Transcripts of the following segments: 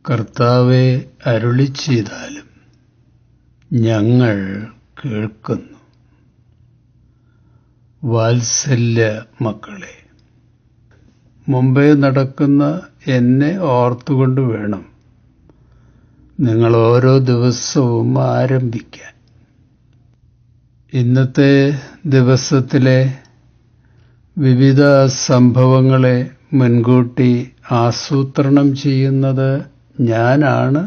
കർത്താവേ, അരുളിച്ചെയ്താലും ഞങ്ങൾ കേൾക്കുന്നു. വാത്സല്യ മക്കളെ, മുമ്പേ നടക്കുന്ന എന്നെ ഓർത്തുകൊണ്ട് വേണം നിങ്ങൾ ഓരോ ദിവസവും ആരംഭിക്കാൻ. ഇന്നത്തെ ദിവസത്തിലെ വിവിധ സംഭവങ്ങളെ മുൻകൂട്ടി ആസൂത്രണം ചെയ്യുന്നത് ഞാനാണ്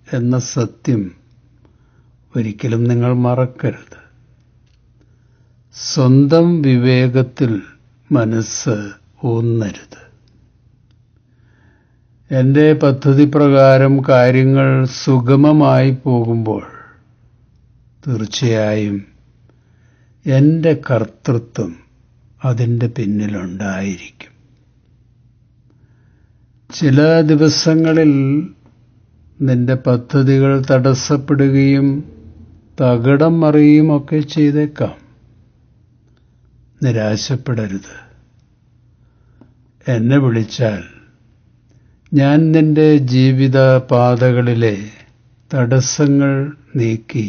എന്ന സത്യം ഒരിക്കലും നിങ്ങൾ മറക്കരുത്. സ്വന്തം വിവേകത്തിൽ മനസ്സ് ഊന്നരുത്. എൻ്റെ പദ്ധതി പ്രകാരം കാര്യങ്ങൾ സുഗമമായി പോകുമ്പോൾ തീർച്ചയായും എൻ്റെ കർത്തൃത്വം അതിൻ്റെ പിന്നിലുണ്ടായിരിക്കും. ചില ദിവസങ്ങളിൽ നിന്റെ പദ്ധതികൾ തടസ്സപ്പെടുകയും തകിടം മറിയുമൊക്കെ ചെയ്തേക്കാം. നിരാശപ്പെടരുത്. എന്നെ വിളിച്ചാൽ ഞാൻ നിന്റെ ജീവിത പാതകളിലെ തടസ്സങ്ങൾ നീക്കി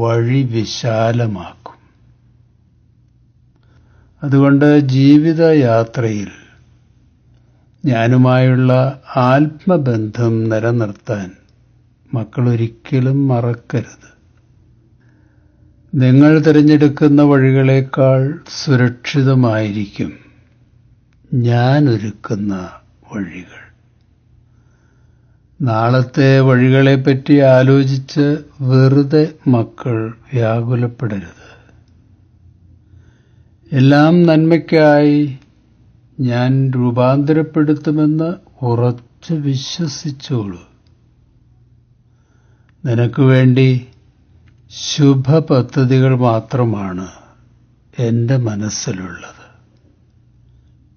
വഴി വിശാലമാക്കും. അതുകൊണ്ട് ജീവിതയാത്രയിൽ ഞാനുമായുള്ള ആത്മബന്ധം നിലനിർത്താൻ മക്കളൊരിക്കലും മറക്കരുത്. നിങ്ങൾ തിരഞ്ഞെടുക്കുന്ന വഴികളേക്കാൾ സുരക്ഷിതമായിരിക്കും ഞാൻ ഒരുക്കുന്ന വഴികൾ. നാളത്തെ വഴികളെപ്പറ്റി ആലോചിച്ച് വെറുതെ മക്കൾ വ്യാകുലപ്പെടരുത്. എല്ലാം നന്മയ്ക്കായി ഞാൻ രൂപാന്തരപ്പെടുത്തുമെന്ന് ഉറച്ചു വിശ്വസിച്ചോളൂ. നിനക്ക് വേണ്ടി ശുഭപദ്ധതികൾ മാത്രമാണ് എൻ്റെ മനസ്സിലുള്ളത്.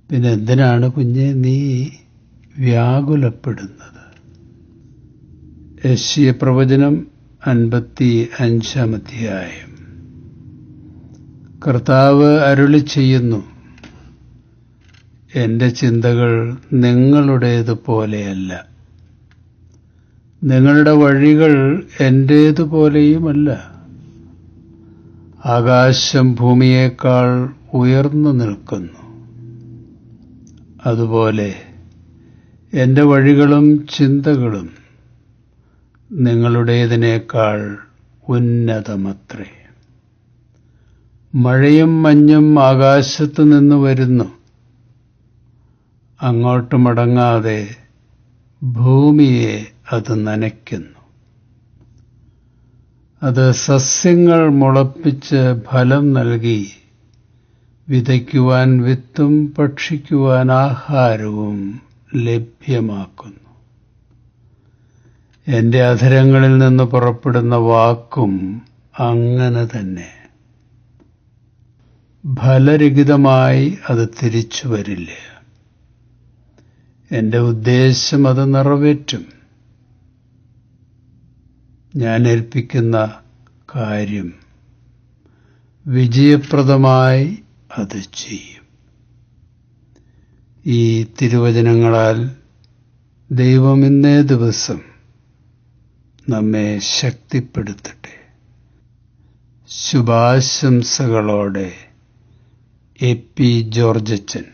പിന്നെ എന്തിനാണ് കുഞ്ഞെ നീ വ്യാകുലപ്പെടുന്നത്? യെശയ്യാപ്രവചനം 55-ാം അധ്യായം. കർത്താവ് അരുളിച്ചെയ്യുന്നു, എൻ്റെ ചിന്തകൾ നിങ്ങളുടേതുപോലെയല്ല, നിങ്ങളുടെ വഴികൾ എൻ്റേതുപോലെയുമല്ല. ആകാശം ഭൂമിയേക്കാൾ ഉയർന്നു നിൽക്കുന്നു. അതുപോലെ എൻ്റെ വഴികളും ചിന്തകളും നിങ്ങളുടേതിനേക്കാൾ ഉന്നതമത്രേ. മഴയും മഞ്ഞും ആകാശത്തു നിന്ന് വരുന്നു, അങ്ങോട്ട് മടങ്ങാതെ ഭൂമിയെ അത് നനയ്ക്കുന്നു. അത് സസ്യങ്ങൾ മുളപ്പിച്ച് ഫലം നൽകി വിതയ്ക്കുവാൻ വിത്തും ഭക്ഷിക്കുവാൻ ആഹാരവും ലഭ്യമാക്കുന്നു. എൻ്റെ അധരങ്ങളിൽ നിന്ന് പുറപ്പെടുന്ന വാക്കും അങ്ങനെ തന്നെ. ഫലരഹിതമായി അത് തിരിച്ചു വരില്ല. എൻ്റെ ഉദ്ദേശം അത് നിറവേറ്റും. ഞാൻ ഏൽപ്പിക്കുന്ന കാര്യം വിജയപ്രദമായി അത് ചെയ്യും. ഈ തിരുവചനങ്ങളാൽ ദൈവം ഇന്നേ ദിവസം നമ്മെ ശക്തിപ്പെടുത്തട്ടെ. ശുഭാശംസകളോടെ എ.പി. ജോർജച്ചൻ.